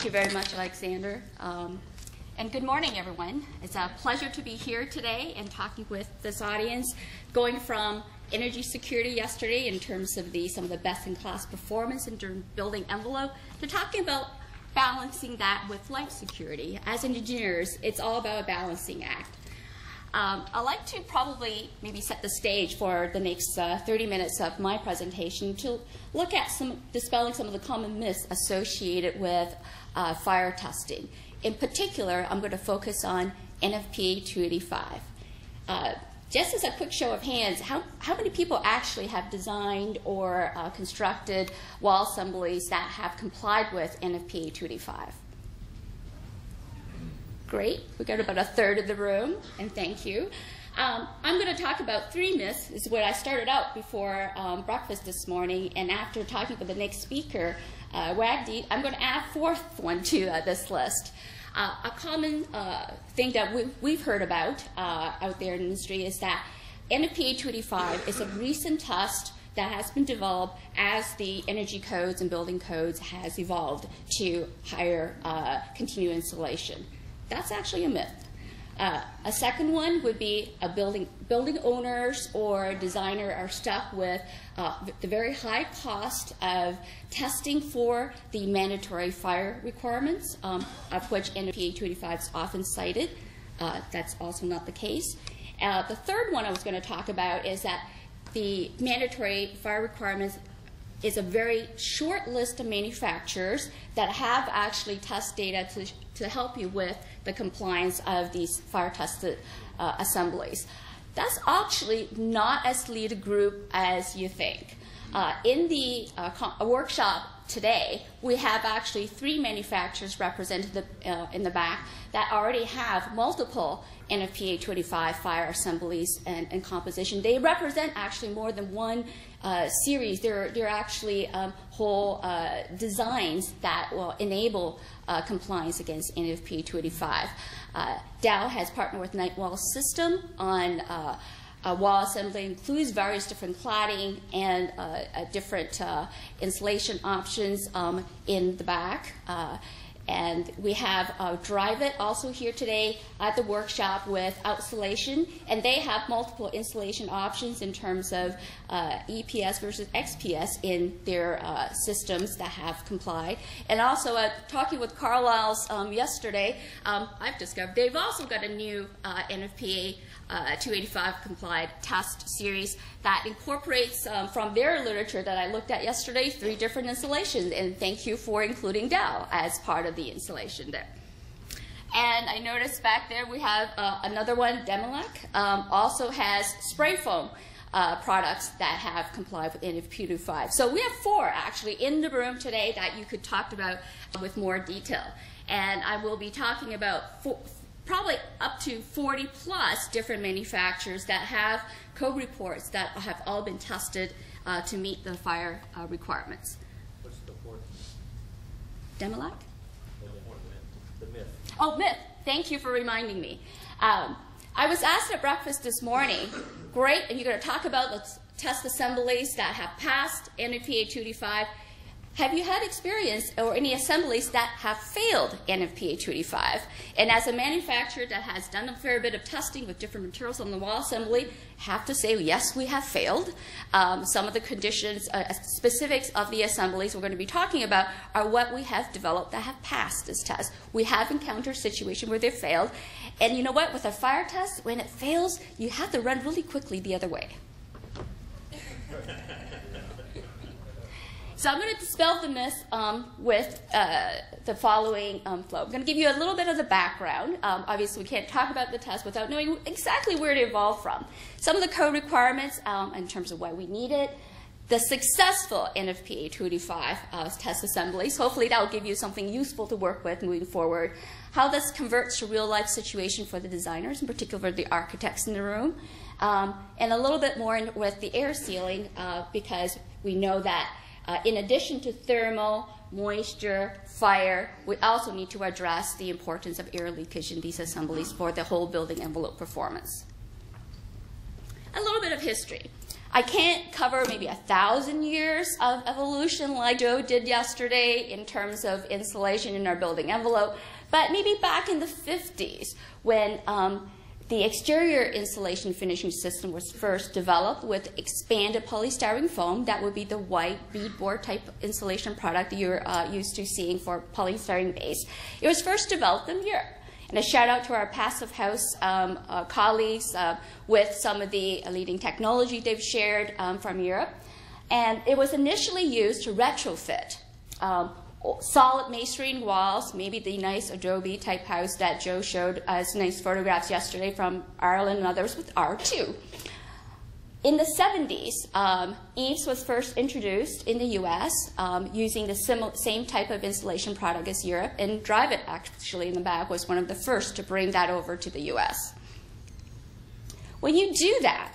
you very much, Alexander. And good morning, everyone. It's a pleasure to be here today and talking with this audience, going from energy security yesterday in terms of some of the best-in-class performance in building envelope to talking about balancing that with life security. As engineers, it's all about a balancing act. I'd like to probably maybe set the stage for the next 30 minutes of my presentation to look at dispelling some of the common myths associated with fire testing. In particular, I'm going to focus on NFPA 285. Just as a quick show of hands, how many people actually have designed or constructed wall assemblies that have complied with NFPA 285? Great. We got about a third of the room, and thank you. I'm going to talk about 3 myths. This is what I started out before breakfast this morning, and after talking with the next speaker, Wagdeep, I'm going to add a 4th one to this list. A common thing that we've heard about out there in the industry is that NFPA 285 is a recent test that has been developed as the energy codes and building codes has evolved to higher continuous installation. That's actually a myth. A second one would be building owners or designer are stuck with the very high cost of testing for the mandatory fire requirements, of which NFPA 285 is often cited. That's also not the case. The third one I was going to talk about is that the mandatory fire requirements is a very short list of manufacturers that have actually test data to help you with the compliance of these fire tested assemblies. That's actually not as lead a group as you think. In the workshop today, we have actually 3 manufacturers represented in the back that already have multiple NFPA 285 fire assemblies and composition. They represent actually more than one series. They're actually whole designs that will enable compliance against NFPA 285. Dow has partnered with Night Wall System on a wall assembly, includes various different cladding and different insulation options in the back. And we have Drive It also here today at the workshop with Outsolation, and they have multiple installation options in terms of EPS versus XPS in their systems that have complied. And also talking with Carlisle's yesterday, I've discovered they've also got a new NFPA 285 complied test series that incorporates from their literature that I looked at yesterday 3 different installations, and thank you for including Dow as part of the installation there. And I noticed back there we have another one, Demilec, also has spray foam products that have complied with NFPA 285. So we have 4 actually in the room today that you could talk about with more detail. And I will be talking about probably up to 40 plus different manufacturers that have code reports that have all been tested to meet the fire requirements. What's the 4th? Demilec? The myth. Oh, myth. Thank you for reminding me. I was asked at breakfast this morning, great, and you're going to talk about the test assemblies that have passed NFPA 285. Have you had experience or any assemblies that have failed NFPA 285? And as a manufacturer that has done a fair bit of testing with different materials on the wall assembly, have to say, yes, we have failed. Some of the conditions, specifics of the assemblies we're going to be talking about are what we have developed that have passed this test. We have encountered situations where they failed. And you know what? With a fire test, when it fails, you have to run really quickly the other way. So I'm going to dispel the myth with the following flow. I'm going to give you a little bit of the background. Obviously, we can't talk about the test without knowing exactly where it evolved from. Some of the code requirements in terms of why we need it, the successful NFPA 285 test assemblies. Hopefully, that will give you something useful to work with moving forward. How this converts to real-life situation for the designers, in particular the architects in the room. And a little bit more with the air sealing because we know that in addition to thermal, moisture, fire, we also need to address the importance of air leakage in these assemblies for the whole building envelope performance. A little bit of history. I can't cover maybe 1,000 years of evolution like Joe did yesterday in terms of insulation in our building envelope, but maybe back in the 50s when the exterior insulation finishing system was first developed with expanded polystyrene foam. That would be the white beadboard type insulation product that you're used to seeing for polystyrene base. It was first developed in Europe. And a shout out to our Passive House colleagues with some of the leading technology they've shared from Europe. And it was initially used to retrofit solid masonry walls, maybe the nice adobe type house that Joe showed us nice photographs yesterday from Ireland and others with R2. In the 70s, eaves was first introduced in the US using the same type of insulation product as Europe, and Drive It actually in the back was one of the first to bring that over to the US. When you do that,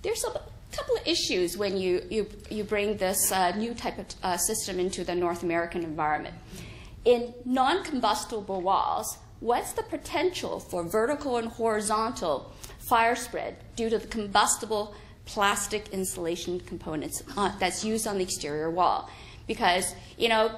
there's a couple of issues when you bring this new type of system into the North American environment. In non-combustible walls, what's the potential for vertical and horizontal fire spread due to the combustible plastic insulation components that's used on the exterior wall? Because, you know,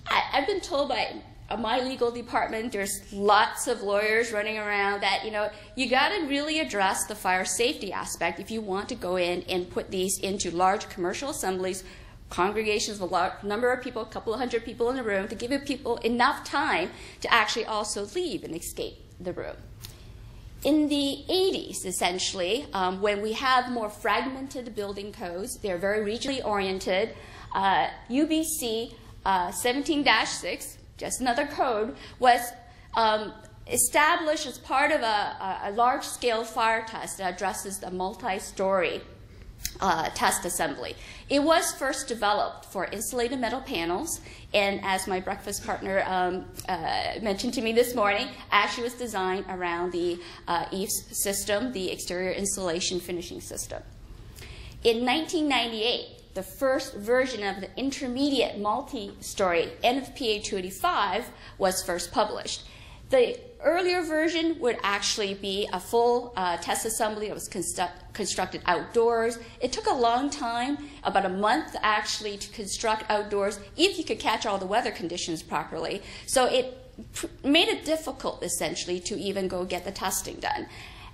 I've been told by my legal department, there's lots of lawyers running around that, you know, you got to really address the fire safety aspect if you want to go in and put these into large commercial assemblies, congregations of a large number of people, a couple of hundred people in the room, to give people enough time to actually also leave and escape the room. In the 80s, essentially, when we have more fragmented building codes, they're very regionally oriented, UBC 17-6, just another code, was established as part of a large-scale fire test that addresses the multi-story test assembly. It was first developed for insulated metal panels, and as my breakfast partner mentioned to me this morning, actually was designed around the eaves system, the exterior insulation finishing system. In 1998, the first version of the intermediate multi-story NFPA 285 was first published. The earlier version would actually be a full test assembly that was constructed outdoors. It took a long time, about a month actually, to construct outdoors if you could catch all the weather conditions properly. So it made it difficult, essentially, to even go get the testing done.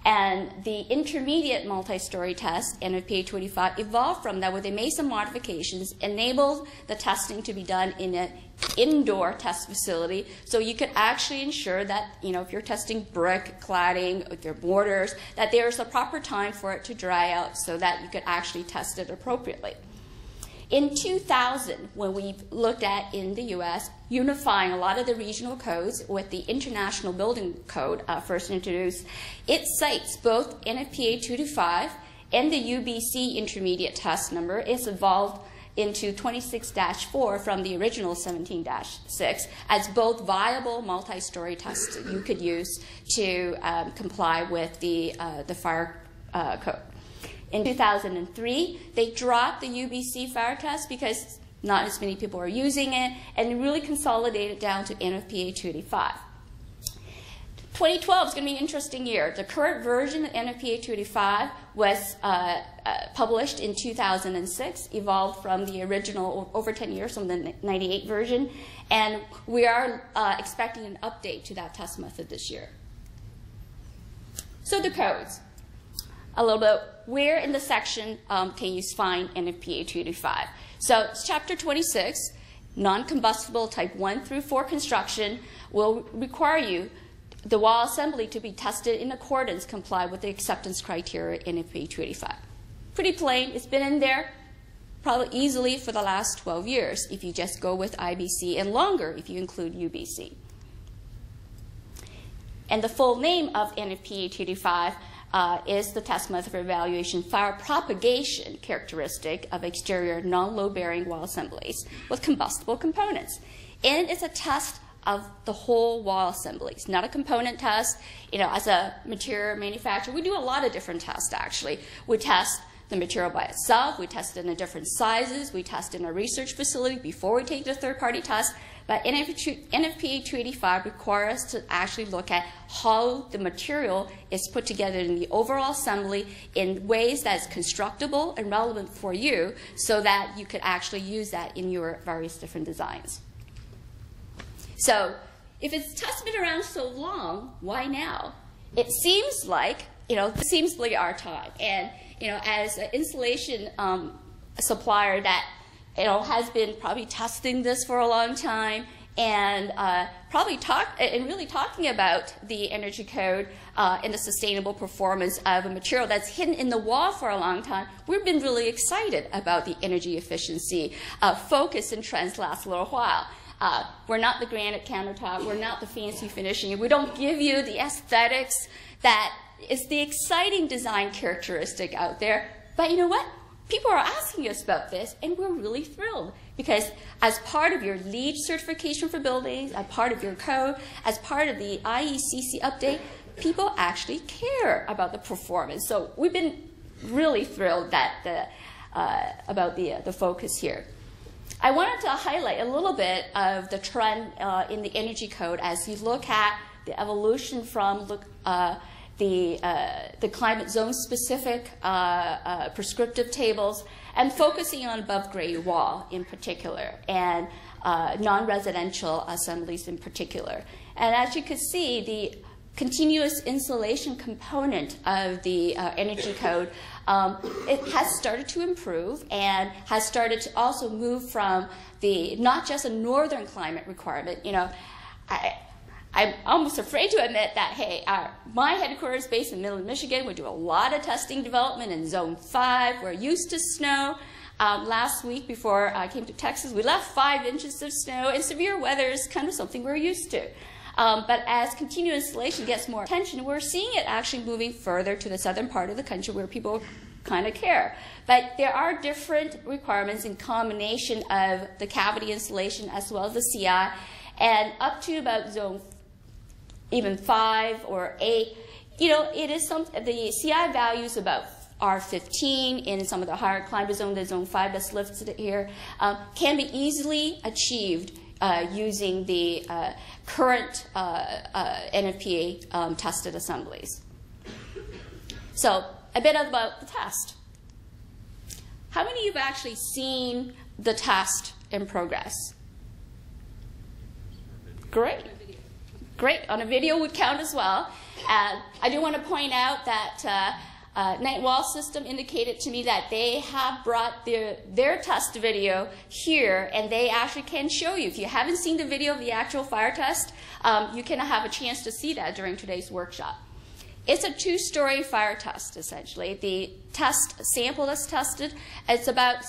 And the intermediate multi-story test, NFPA 285, evolved from that, where they made some modifications, enabled the testing to be done in an indoor test facility, so you could actually ensure that, you know, if you're testing brick, cladding, with your mortars, that there's a proper time for it to dry out so that you could actually test it appropriately. In 2000, when we looked at, in the US, unifying a lot of the regional codes with the International Building Code first introduced, it cites both NFPA 225 and the UBC intermediate test number. It's evolved into 26-4 from the original 17-6 as both viable multi-story tests that you could use to comply with the fire code. In 2003, they dropped the UBC fire test because not as many people are using it, and really consolidated down to NFPA 285. 2012 is going to be an interesting year. The current version of NFPA 285 was published in 2006, evolved from the original over 10 years from the 98 version, and we are expecting an update to that test method this year. So the codes. A little bit, where in the section can you find NFPA 285? So it's chapter 26, non-combustible type 1 through 4 construction will require you, the wall assembly, to be tested in accordance, comply with the acceptance criteria NFPA 285. Pretty plain, it's been in there probably easily for the last 12 years if you just go with IBC, and longer if you include UBC. And the full name of NFPA 285 is the test method for evaluation fire propagation characteristic of exterior non-load-bearing wall assemblies with combustible components. And it's a test of the whole wall assemblies, not a component test. You know, as a material manufacturer, we do a lot of different tests, actually. We test the material by itself. We test it in different sizes. We test in a research facility before we take the third-party test. But NFPA 285 requires us to actually look at how the material is put together in the overall assembly in ways that's constructible and relevant for you so that you could actually use that in your various different designs. So if it's just been around so long, why now? It seems like, this seems to be our time. And, as an insulation supplier that, has been probably testing this for a long time and really talking about the energy code and the sustainable performance of a material that's hidden in the wall for a long time, we've been really excited about the energy efficiency focus and trends last little while. We're not the granite countertop. We're not the fancy finishing. We don't give you the aesthetics that is the exciting design characteristic out there. But you know what? People are asking us about this, and we're really thrilled because as part of your LEED certification for buildings, as part of your code, as part of the IECC update, people actually care about the performance. So we've been really thrilled that about the focus here. I wanted to highlight a little bit of the trend in the energy code as you look at the evolution from the climate zone specific prescriptive tables and focusing on above grade wall in particular and non-residential assemblies in particular. And as you can see, the continuous insulation component of the energy code, it has started to improve and has started to also move from the not just a northern climate requirement. I'm almost afraid to admit that, hey, my headquarters is based in Midland, Michigan. We do a lot of testing development in Zone 5. We're used to snow. Last week before I came to Texas, we left 5 inches of snow, and severe weather is kind of something we're used to. But as continuous installation gets more attention, we're seeing it actually moving further to the southern part of the country where people kind of care. But there are different requirements in combination of the cavity insulation as well as the CI, and up to about zone even 5 or 8, it is the CI values about R15 in some of the higher climate zones, the zone 5 that's listed here, can be easily achieved using the current NFPA tested assemblies. So a bit about the test. How many of you have actually seen the test in progress? Great. Great. On a video would count as well. I do want to point out that Night Wall System indicated to me that they have brought their test video here, and they actually can show you. If you haven't seen the video of the actual fire test, you can have a chance to see that during today's workshop. It's a 2-story fire test, essentially. The test sample that's tested, it's about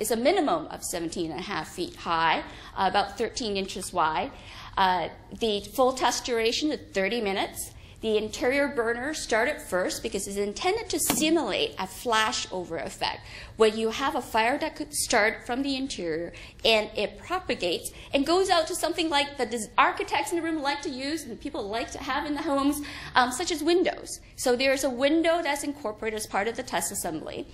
it's a minimum of 17.5 feet high, about 13 inches wide. The full test duration is 30 minutes. The interior burner started first because it's intended to simulate a flashover effect. When you have a fire that could start from the interior and it propagates and goes out to something like the architects in the room like to use and people like to have in the homes, such as windows. So there's a window that's incorporated as part of the test assembly.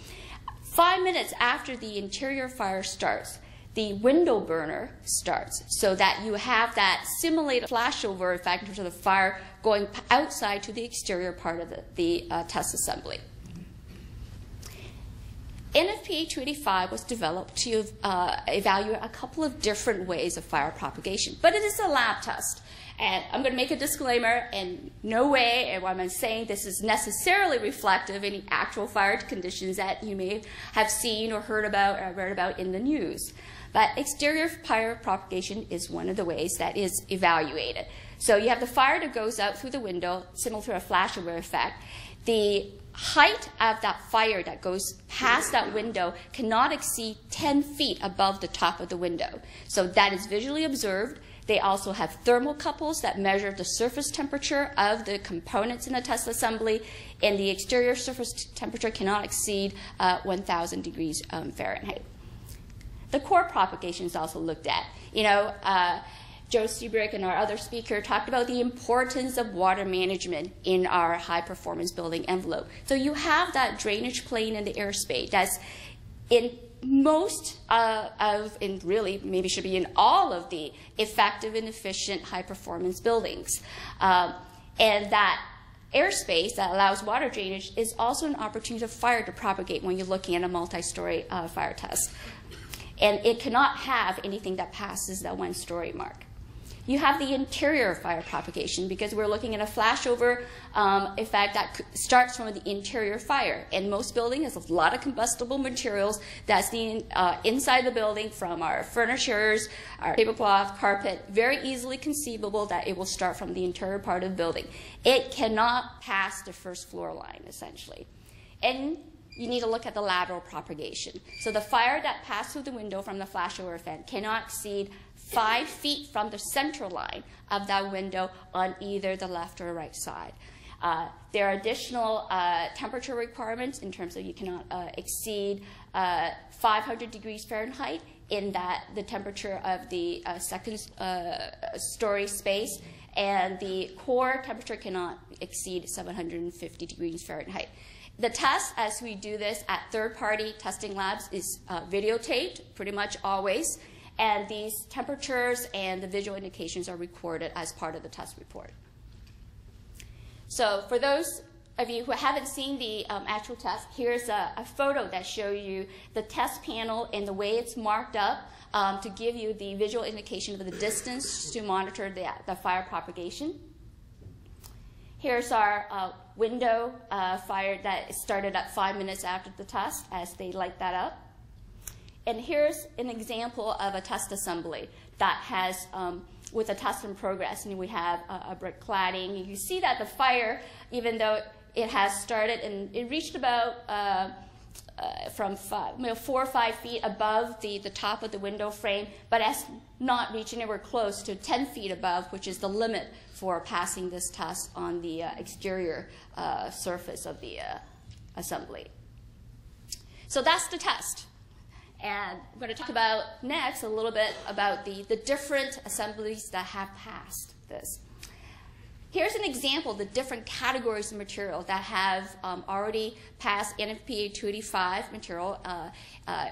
5 minutes after the interior fire starts, the window burner starts so that you have that simulated flashover effect in terms of the fire going outside to the exterior part of the test assembly. NFPA 285 was developed to evaluate a couple of different ways of fire propagation, but it is a lab test. And I'm going to make a disclaimer, in no way am I saying this is necessarily reflective of any actual fire conditions that you may have seen or heard about or read about in the news. But exterior fire propagation is one of the ways that is evaluated. So you have the fire that goes out through the window, similar to a flashover effect. The height of that fire that goes past that window cannot exceed 10 feet above the top of the window. So that is visually observed. They also have thermocouples that measure the surface temperature of the components in the test assembly, and the exterior surface temperature cannot exceed 1,000 degrees Fahrenheit. The core propagation is also looked at. Joe Seabrick and our other speaker talked about the importance of water management in our high-performance building envelope. So you have that drainage plane in the airspace that's most and really maybe should be in all of the effective and efficient high-performance buildings. And that airspace that allows water drainage is also an opportunity for fire to propagate when you're looking at a multi-story fire test. And it cannot have anything that passes that one-story mark. You have the interior fire propagation because we're looking at a flashover effect that starts from the interior fire. And most buildings has a lot of combustible materials that's inside the building, from our furnitures, our tablecloth, carpet. Very easily conceivable that it will start from the interior part of the building. It cannot pass the first floor line, essentially. And you need to look at the lateral propagation. So the fire that passed through the window from the flashover event cannot exceed 5 feet from the central line of that window on either the left or right side. There are additional temperature requirements in terms of you cannot exceed 500 degrees Fahrenheit in that the temperature of the second story space, and the core temperature cannot exceed 750 degrees Fahrenheit. The test, as we do this at third-party testing labs, is videotaped pretty much always, and these temperatures and the visual indications are recorded as part of the test report. So for those of you who haven't seen the actual test, here's a photo that shows you the test panel and the way it's marked up to give you the visual indication of the distance to monitor the fire propagation. Here's our window fire that started at 5 minutes after the test as they light that up. And here's an example of a test assembly that has, with a test in progress, and we have a brick cladding. You see that the fire, even though it has started, and it reached about from 4 or 5 feet above the top of the window frame, but has not reached anywhere close to 10 feet above, which is the limit for passing this test on the exterior surface of the assembly. So that's the test. And I'm going to talk about next a little bit about the different assemblies that have passed this. Here's an example of the different categories of material that have already passed NFPA 285 material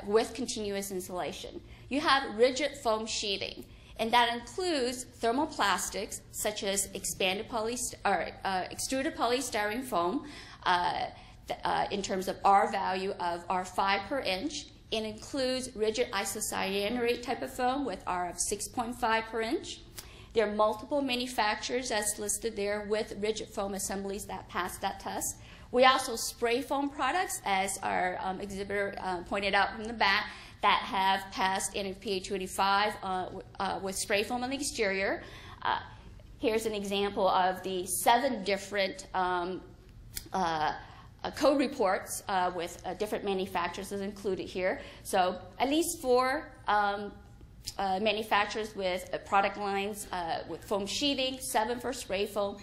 with continuous insulation. You have rigid foam sheathing, and that includes thermoplastics such as extruded polystyrene foam in terms of R value of R5 per inch. It includes rigid isocyanurate type of foam with R of 6.5 per inch. There are multiple manufacturers as listed there with rigid foam assemblies that pass that test. We also spray foam products, as our exhibitor pointed out from the back, that have passed NFPA 285 with spray foam on the exterior. Here's an example of the 7 different code reports with different manufacturers is included here. So at least 4 manufacturers with product lines with foam sheathing, 7 for spray foam.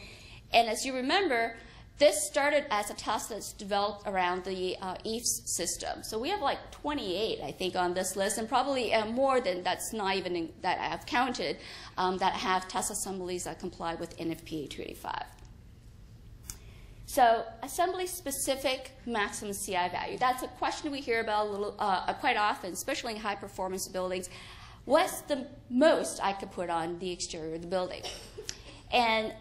And as you remember, this started as a test that's developed around the EIFS system. So we have like 28, I think, on this list, and probably more than that's not even that I have counted that have test assemblies that comply with NFPA 285. So assembly-specific maximum CI value. That's a question we hear about a little, quite often, especially in high-performance buildings. What's the most I could put on the exterior of the building? And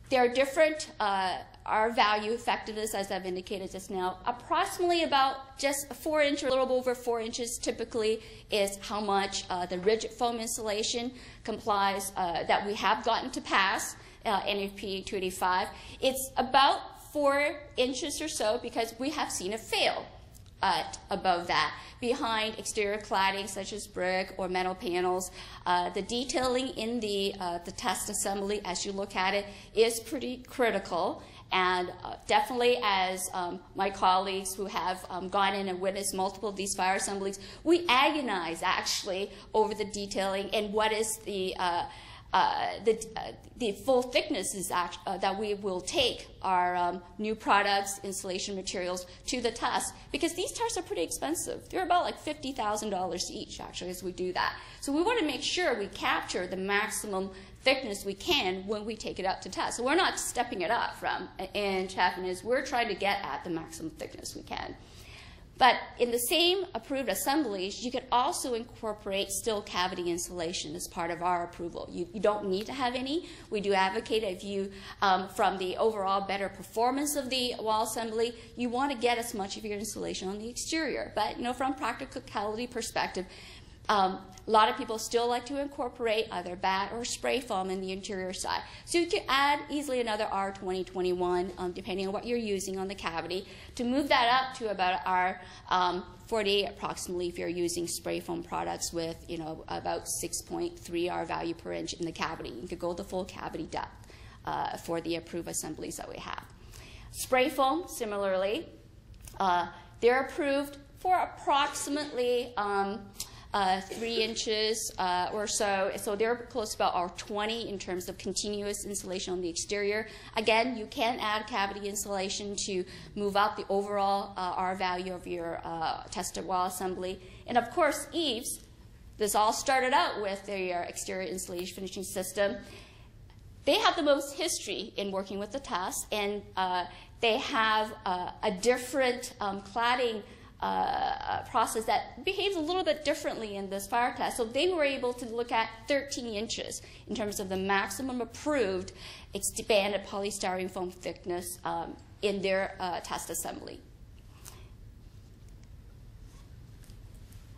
there are different R value effectiveness, as I've indicated just now. Approximately about just 4 inches, a little over 4 inches typically is how much the rigid foam insulation complies that we have gotten to pass NFPA 285. It's about 4 inches or so because we have seen it fail above that. Behind exterior cladding such as brick or metal panels, the detailing in the test assembly as you look at it is pretty critical. And definitely as my colleagues who have gone in and witnessed multiple of these fire assemblies, we agonize actually over the detailing and what is the full thickness is that we will take our new products, insulation materials to the test, because these tests are pretty expensive. They're about like $50,000 each, actually, as we do that. So we want to make sure we capture the maximum thickness we can when we take it up to test. So we're not stepping it up from an inch, half an inch. We're trying to get at the maximum thickness we can. But in the same approved assemblies, you could also incorporate still cavity insulation as part of our approval. You don't need to have any. We do advocate if you, from the overall better performance of the wall assembly, you want to get as much of your insulation on the exterior. But from practicality perspective, a lot of people still like to incorporate either batt or spray foam in the interior side. So you could add easily another R20/21, depending on what you're using on the cavity, to move that up to about R40 approximately if you're using spray foam products with about 6.3 R value per inch in the cavity. You could go the full cavity depth for the approved assemblies that we have. Spray foam, similarly, they're approved for approximately 3 inches or so. So they're close to about R20 in terms of continuous insulation on the exterior. Again, you can add cavity insulation to move up the overall R value of your tested wall assembly. And of course, eaves. This all started out with their exterior insulation finishing system. They have the most history in working with the test, and they have a different cladding process that behaves a little bit differently in this fire test. So they were able to look at 13 inches in terms of the maximum approved expanded polystyrene foam thickness in their test assembly.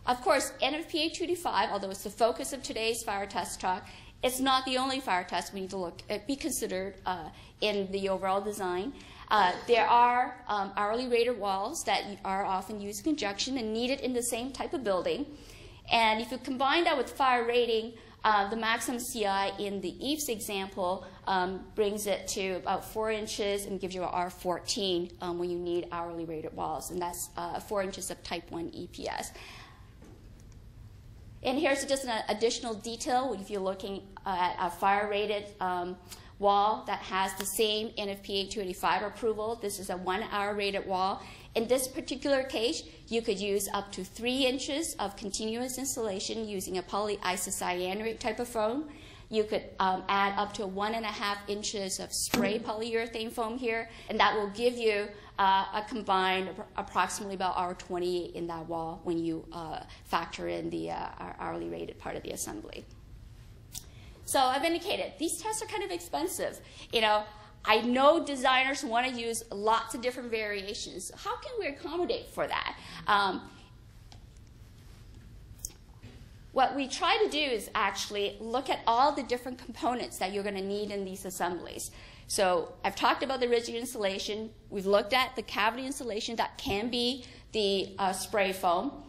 Of course, NFPA 285, although it's the focus of today's fire test talk, it's not the only fire test we need to be considered in the overall design. There are hourly rated walls that are often used in conjunction and needed in the same type of building. And if you combine that with fire rating, the maximum CI in the eaves example brings it to about 4 inches and gives you an R14 when you need hourly rated walls. And that's 4 inches of type 1 EPS. And here's just an additional detail if you're looking at a fire rated wall that has the same NFPA 285 approval. This is a 1 hour rated wall. In this particular case, you could use up to 3 inches of continuous insulation using a polyisocyanurate type of foam. You could add up to 1.5 inches of spray polyurethane foam here, and that will give you a combined approximately about R20 in that wall when you factor in the hourly rated part of the assembly. So I've indicated these tests are kind of expensive. I know designers want to use lots of different variations. How can we accommodate for that? What we try to do is actually look at all the different components that you're going to need in these assemblies. So I've talked about the rigid insulation. We've looked at the cavity insulation that can be the spray foam.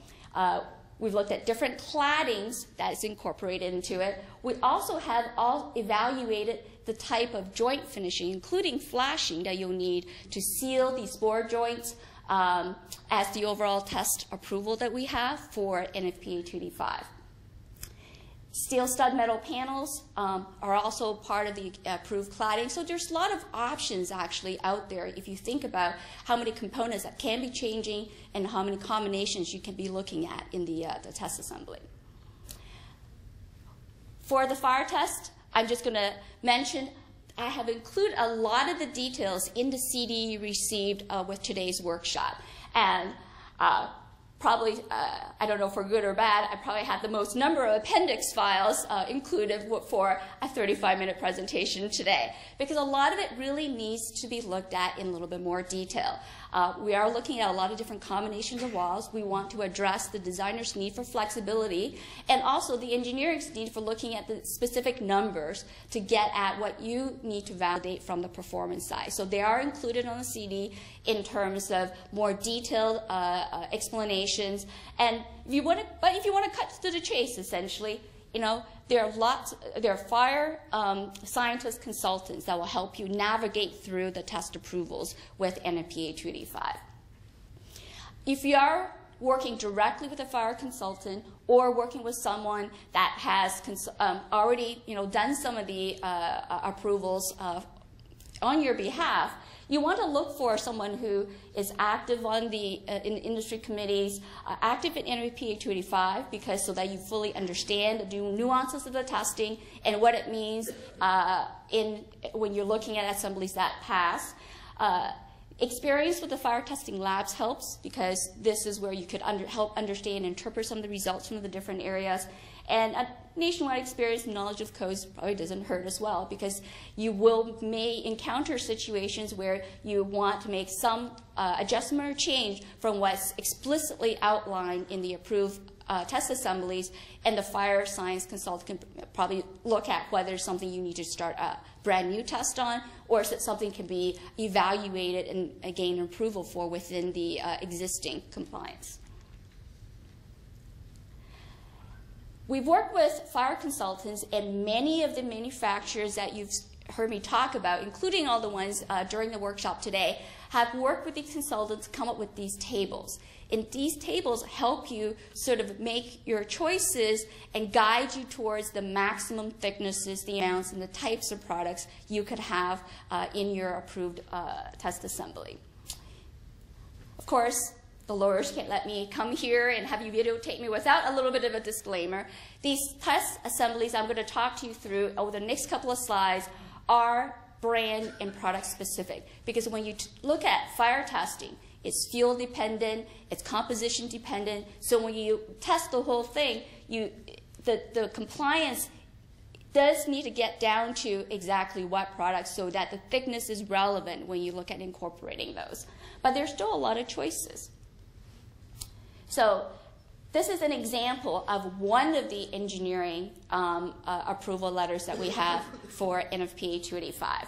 We've looked at different claddings that is incorporated into it. We also have all evaluated the type of joint finishing, including flashing, that you'll need to seal these board joints as the overall test approval that we have for NFPA 285. Steel stud metal panels are also part of the approved cladding. So there's a lot of options actually out there if you think about how many components that can be changing and how many combinations you can be looking at in the test assembly. For the fire test, I'm just going to mention I have included a lot of the details in the CD you received with today's workshop. And probably, I don't know for good or bad, I probably had the most number of appendix files included for a 35-minute presentation today, because a lot of it really needs to be looked at in a little bit more detail. We are looking at a lot of different combinations of walls. We want to address the designer's need for flexibility and also the engineering's need for looking at the specific numbers to get at what you need to validate from the performance side. So they are included on the CD in terms of more detailed explanations. And if you want to cut to the chase, essentially, there are fire scientist consultants that will help you navigate through the test approvals with NFPA 285. If you are working directly with a fire consultant or working with someone that has already done some of the approvals on your behalf, you want to look for someone who is active on the in industry committees, active in NFPA 285, so that you fully understand the nuances of the testing and what it means when you're looking at assemblies that pass. Experience with the fire testing labs helps because this is where you could help understand and interpret some of the results from the different areas. And a nationwide experience and knowledge of codes probably doesn't hurt as well, because you may encounter situations where you want to make some adjustment or change from what's explicitly outlined in the approved test assemblies, and the fire science consultant can probably look at whether it's something you need to start a brand new test on, or is it something can be evaluated and gain approval for within the existing compliance. We've worked with fire consultants, and many of the manufacturers that you've heard me talk about, including all the ones during the workshop today, have worked with these consultants to come up with these tables. And these tables help you sort of make your choices and guide you towards the maximum thicknesses, the amounts, and the types of products you could have in your approved test assembly. Of course, the lawyers can't let me come here and have you videotape me without a little bit of a disclaimer. These test assemblies I'm going to talk to you through over the next couple of slides are brand and product specific, because when you look at fire testing, it's fuel dependent, it's composition dependent. So when you test the whole thing, the compliance does need to get down to exactly what products, so that the thickness is relevant when you look at incorporating those. But there's still a lot of choices. So this is an example of one of the engineering approval letters that we have for NFPA 285.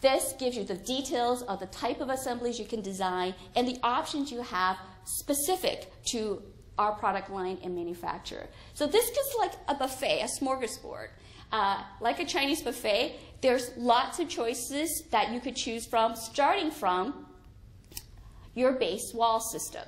This gives you the details of the type of assemblies you can design and the options you have specific to our product line and manufacturer. So this is like a buffet, a smorgasbord. Like a Chinese buffet, there's lots of choices that you could choose from, starting from your base wall system.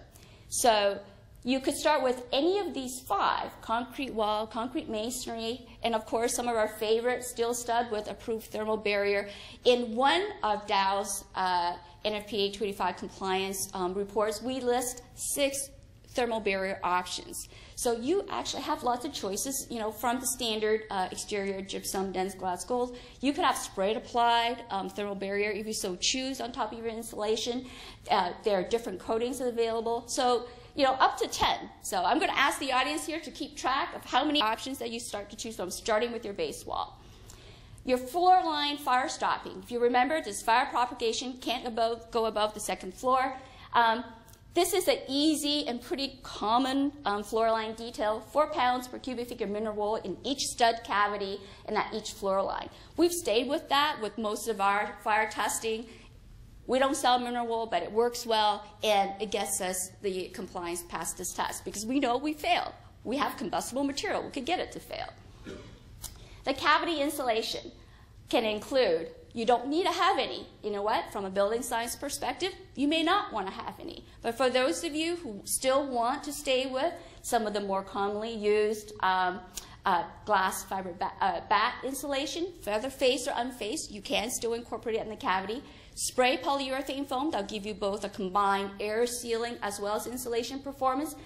So you could start with any of these 5: concrete wall, concrete masonry, and of course some of our favorite steel stud with approved thermal barrier. In one of Dow's NFPA 285 compliance reports, we list 6 thermal barrier options. So you actually have lots of choices, you know, from the standard exterior gypsum, dense glass gold. You could have sprayed applied thermal barrier if you so choose on top of your insulation. There are different coatings available. So, you know, up to 10. So I'm going to ask the audience here to keep track of how many options that you start to choose from, starting with your base wall. Your floor line fire stopping. If you remember, this fire propagation can't go above the 2nd floor. This is an easy and pretty common floor line detail: 4 pounds per cubic feet of mineral wool in each stud cavity and at each floor line. We've stayed with that with most of our fire testing. We don't sell mineral wool, but it works well, and it gets us the compliance past this test, because we know we fail. We have combustible material. We could get it to fail. The cavity insulation can include, you don't need to have any. You know what? From a building science perspective, you may not want to have any. But for those of you who still want to stay with some of the more commonly used glass fiber bat insulation, whether faced or unfaced, you can still incorporate it in the cavity. Spray polyurethane foam, that'll give you both a combined air sealing as well as insulation performance,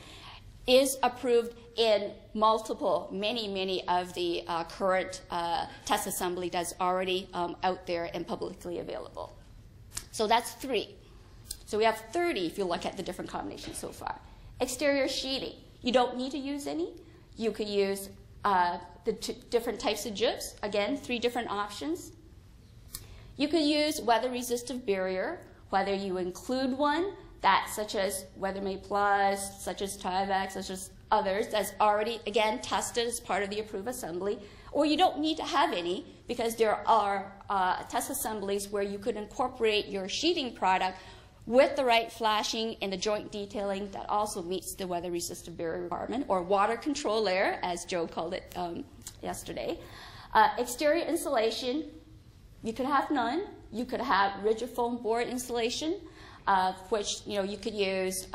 is approved in many of the current test assembly that's already out there and publicly available. So that's 3. So we have 30 if you look at the different combinations so far. Exterior sheeting, you don't need to use any. You could use the different types of gyps. Again, 3 different options. You could use weather-resistant barrier, whether you include one that's such as Weathermade Plus, such as Tyvek, such as others, that's already, again, tested as part of the approved assembly, or you don't need to have any, because there are test assemblies where you could incorporate your sheeting product with the right flashing and the joint detailing that also meets the weather-resistant barrier requirement, or water control layer, as Joe called it yesterday. Exterior insulation, you could have none. You could have rigid foam board insulation, which, you know, you could use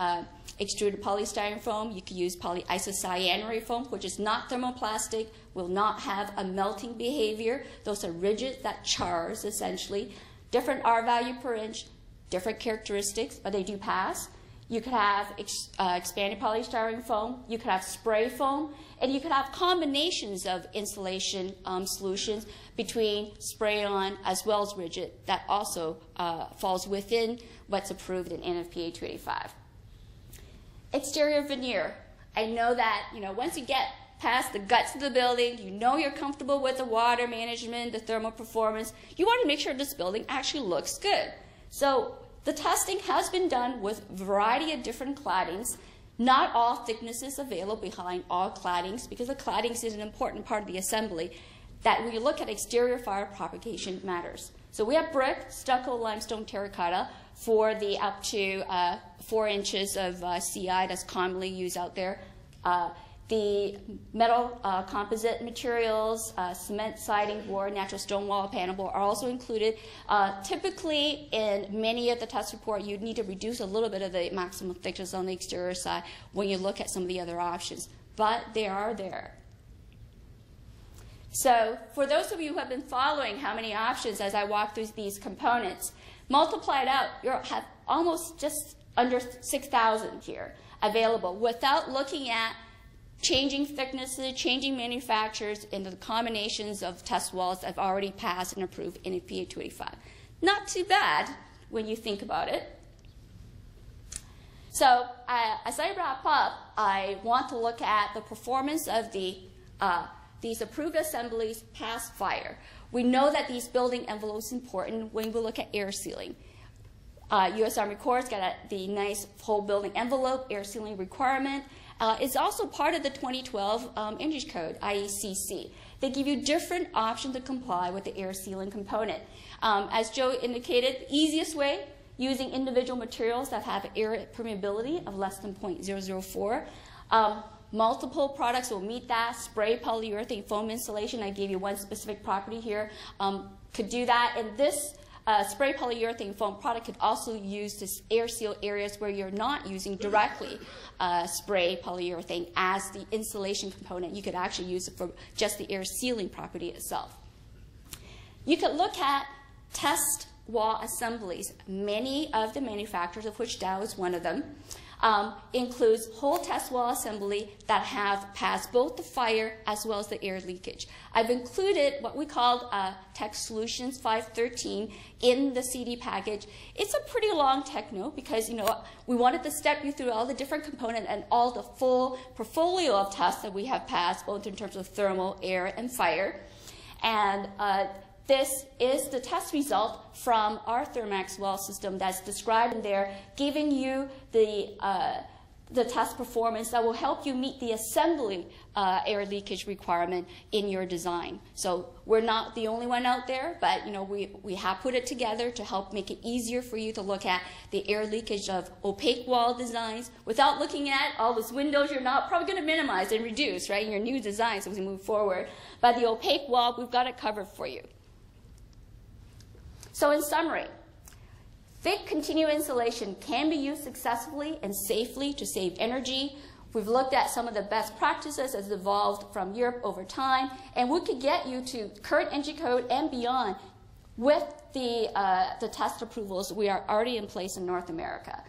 extruded polystyrene foam. You could use polyisocyanurate foam, which is not thermoplastic, will not have a melting behavior. Those are rigid that chars, essentially. Different R value per inch, different characteristics, but they do pass. You could have expanded polystyrene foam, you could have spray foam, and you could have combinations of insulation solutions between spray-on as well as rigid that also falls within what's approved in NFPA 285. Exterior veneer. I know that once you get past the guts of the building, you're comfortable with the water management, the thermal performance, you want to make sure this building actually looks good. So the testing has been done with a variety of different claddings. Not all thicknesses available behind all claddings, because the claddings is an important part of the assembly that when you look at exterior fire propagation matters. So we have brick, stucco, limestone, terracotta for the up to 4 inches of CI that's commonly used out there. The metal composite materials, cement, siding, board, natural stone wall, panel board are also included. Typically, in many of the test report, you'd need to reduce a little bit of the maximum thickness on the exterior side when you look at some of the other options, but they are there. So for those of you who have been following how many options as I walk through these components, multiply it out, you'll have almost just under 6,000 here available without looking at changing thicknesses, changing manufacturers into the combinations of test walls that have already passed and approved in NFPA 285. Not too bad when you think about it. So as I wrap up, I want to look at the performance of these approved assemblies past fire. We know that these building envelopes are important when we look at air sealing. U.S. Army Corps has got the nice whole building envelope air sealing requirement. It's also part of the 2012 Energy Code, IECC. They give you different options to comply with the air sealing component. As Joe indicated, the easiest way, using individual materials that have air permeability of less than 0.004. Multiple products will meet that. Spray polyurethane foam insulation, I gave you one specific property here, could do that. And this spray polyurethane foam product could also use to air seal areas where you're not using directly spray polyurethane as the insulation component. You could actually use it for just the air sealing property itself. You could look at test wall assemblies. Many of the manufacturers, of which Dow is one of them, includes whole test wall assembly that have passed both the fire as well as the air leakage. I've included what we called Tech Solutions 513 in the CD package. It's a pretty long tech note because we wanted to step you through all the different components and all the full portfolio of tests that we have passed, both in terms of thermal, air, and fire. And this is the test result from our Thermax wall system that's described in there, giving you the test performance that will help you meet the assembly air leakage requirement in your design. So we're not the only one out there, but we have put it together to help make it easier for you to look at the air leakage of opaque wall designs without looking at all those windows you're not probably going to minimize and reduce, right, in your new designs as we move forward. But the opaque wall, we've got it covered for you. So in summary, thick continuous insulation can be used successfully and safely to save energy. We've looked at some of the best practices as evolved from Europe over time, and we could get you to current Energy Code and beyond with the test approvals we are already in place in North America.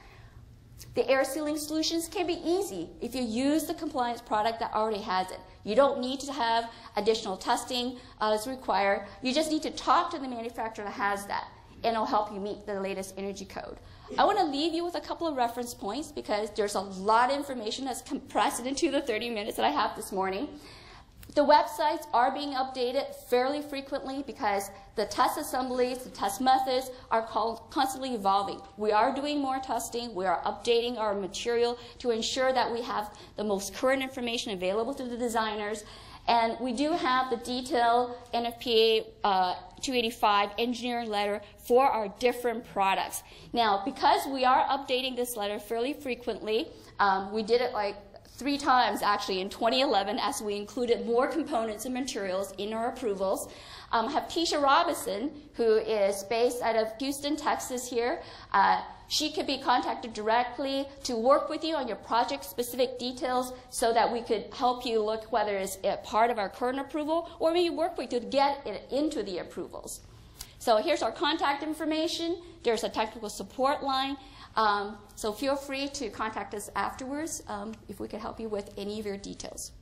The air sealing solutions can be easy if you use the compliance product that already has it. You don't need to have additional testing as required. You just need to talk to the manufacturer that has that, and it'll help you meet the latest Energy Code. I want to leave you with a couple of reference points because there's a lot of information that's compressed into the 30 minutes that I have this morning. The websites are being updated fairly frequently because the test assemblies, the test methods are constantly evolving. We are doing more testing. We are updating our material to ensure that we have the most current information available to the designers. And we do have the detailed NFPA 285 engineering letter for our different products. Now, because we are updating this letter fairly frequently, we did it like 3 times actually in 2011 as we included more components and materials in our approvals. Have Keisha Robinson, who is based out of Houston, Texas here. She could be contacted directly to work with you on your project-specific details so that we could help you look whether it's a part of our current approval or maybe work with you to get it into the approvals. So here's our contact information. There's a technical support line. So feel free to contact us afterwards if we could help you with any of your details.